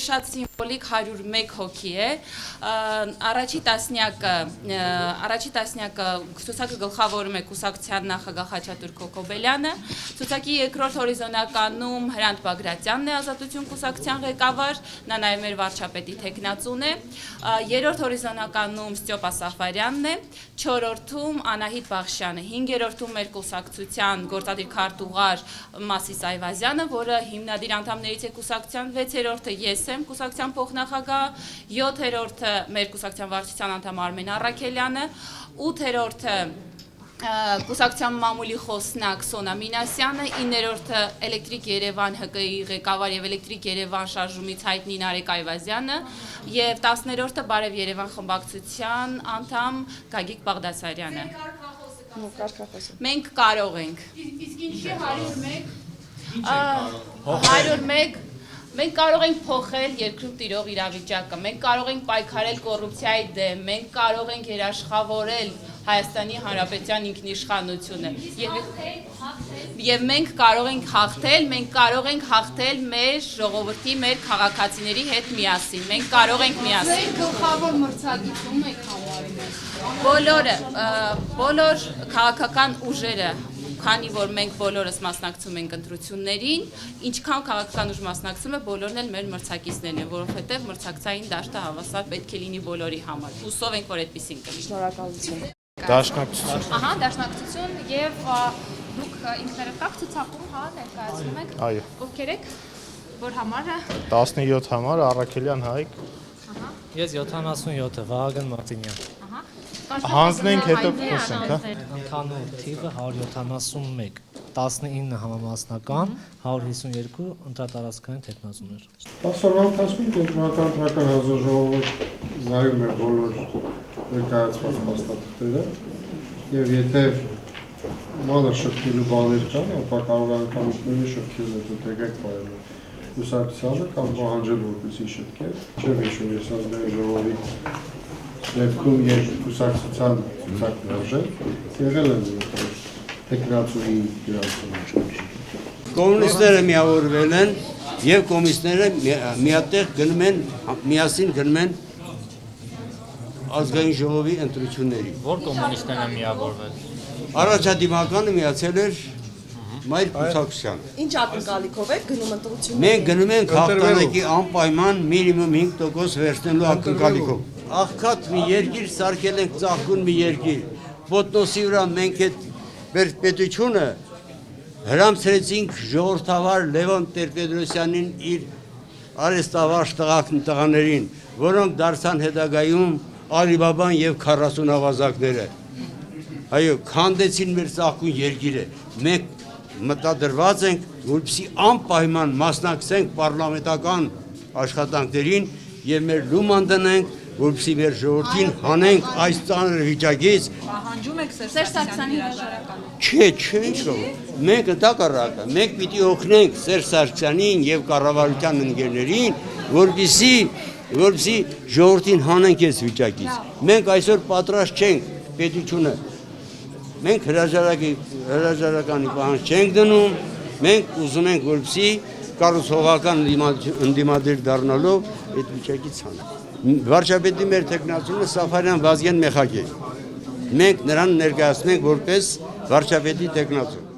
շատ սիմվոլիկ 101 հոգի է, առաջի տասնյակը ցուցակը գլխավորում է կուսակցության նախագահ Խաչատուր Քոքոբելյանը, ցուցակի երկրորդ հորիզոնականում Հրանտ Բագրատյանն է Ազատություն կուսակցության ղեկավար, նա նաև մեր վարչապետի թեկնածուն է, երրորդ հորիզոնականում Ստյոպա Սաֆարյանն է, չորրորդում Անահիտ Բախշյանը, հինգերորդում մեր կուսակցության գործադիր քարտուղար Մասիս Այվազյանը, որը հիմնադիր անդամներից է կուսակցության, 6-րդը ես եմ կուսակցության փոխնախագահ, 7-րդը մեր կուսակցության վարչության անդամ Արմեն Առաքելյանը, 8-րդը կուսակցության մամուլի խոսնակ Սոնա Մինասյանը, 9-րդը Էլեկտրիկ Երևան ՀԿ-ի ղեկավար եւ Էլեկտրիկ Երևան շարժումից հայտնի Նարեկ Այվազյանը եւ 10-րդը Բարև Երևան խմբակցության անդամ Գագիկ Բաղդասարյանը։ Մենք կարող ենք։ Իսկ ինչի 101 Մենք կարող ենք փոխել երկրում տիրող իրավիճակը, մենք կարող ենք պայքարել կոռուպցիայի դեմ, մենք կարող ենք երաշխավորել Հայաստանի Հանրապետության ինքնիշխանությունը եւ մենք կարող ենք հաղթել մեր ժողովրդի, մեր քաղաքացիների հետ միասին, մենք կարող ենք միասին։ Գլխավոր մրցակիցում եք համարում։ Բոլոր քաղաքական ուժերը, քանի որ մենք բոլորս մասնակցում ենք ընտրություններին, ինչքան քաղաքական ուժ մասնակցում է, բոլորն էլ մեր մրցակիցներն են, որովհետև մրցակցային դաշտը հավասար պետք է լինի բոլորի համար։ Հուսով ենք, որ այդպեսին կլինի։ Շնորհակալություն։ Դաշնակցություն։ Ահա, դաշնակցություն եւ դուք ինքներդ կաք ցուցակում, հա, ներկայացնում եք։ Այո։ Ովքեր եք, որ համարը։ 17 համար Առաքելյան Հայկ։ Ահա։ Ես 77-ը Վահագն Մարտինյան։ Ահա։ Հանձնենք հետո խոսենք, հա։ Ընդհանուր թիվը 171, 19 համամասնական, 152 ընտրատարածքային թեկնածուներ։ Ասորվան ընթացքում կենտրոնական ընտրական հանձնաժողովը զայում է բոլոր ներկայացված փաստաթղթերը եւ եթե մանր շփվելու բաներ կան, ապա կարող է անգամությունների շփվել դեպեք բարելը կուսակցությանը կամ պահանջել որպեսզի շփվեր, չէ՞ հիշում ես ազգային ժողովի դեպքում երբ կուսակցության ցուցակն արժել, եղել են տեխնացուի իրացումը։ Կոմունիստները միավորվել են եւ կոմունիստները միատեղ գնում են, միասին գնում են ազգային ժողովի ընտրությունների։ Որ կոմունիստներն են միավորվել։ Առաջադիմականը միացել էր մայր կուսակցությանը։ Ինչ ակնկալիքով եք գնում ընտրություններին։ Մենք գնում ենք հաղթանակի անպայման մինիմում 5% վերցնելու ակնկալիքով։ Աղքատ մի երկիր սարքել ենք ծաղկուն մի երկիր։ Ոտնոսի վրա մենք այդ պետությունը հրամցրեցինք ժողովրդավար Լևոն Տեր-Պետրոսյանին իր արեստավարժ տղաներին, որոնք դարձան հետագայում Ալիբաբան եւ 40 ավազակները։ Այո, քանդեցին մեր ծաղկուն երկիրը։ Մենք մտադրված ենք, որպեսզի անպայման մասնակցենք պարլամենտական աշխատանքներին եւ մեր լուման դնենք, որպեսզի մեր ժողովրդին հանենք այս ծանր վիճակից։ Պահանջում եք Սերժ Սարգսյանի հրաժարականը։ Չէ, ինչ որ։ Մենք ընդհակառակը, մենք պիտի օգնենք Սերժ Սարգսյանին եւ կառավարության ընկերներին, որպեսզի ժողովրդին հանենք այս վիճակից։ Մենք այսօր պատրաստ չենք պետությունը։ Մենք հրաժարականի պահանջ չենք դնում, մենք ուզում ենք, որպեսզի կառուցողական ընդդիմադիր դառնալով այդ վիճակից հանենք։ Վարչապետի մեր թեկնածությունը Սաֆարյան Վազգեն Մեխակ է։ Մենք նրան ներկայացնենք որպես վարչապետի թեկնածու։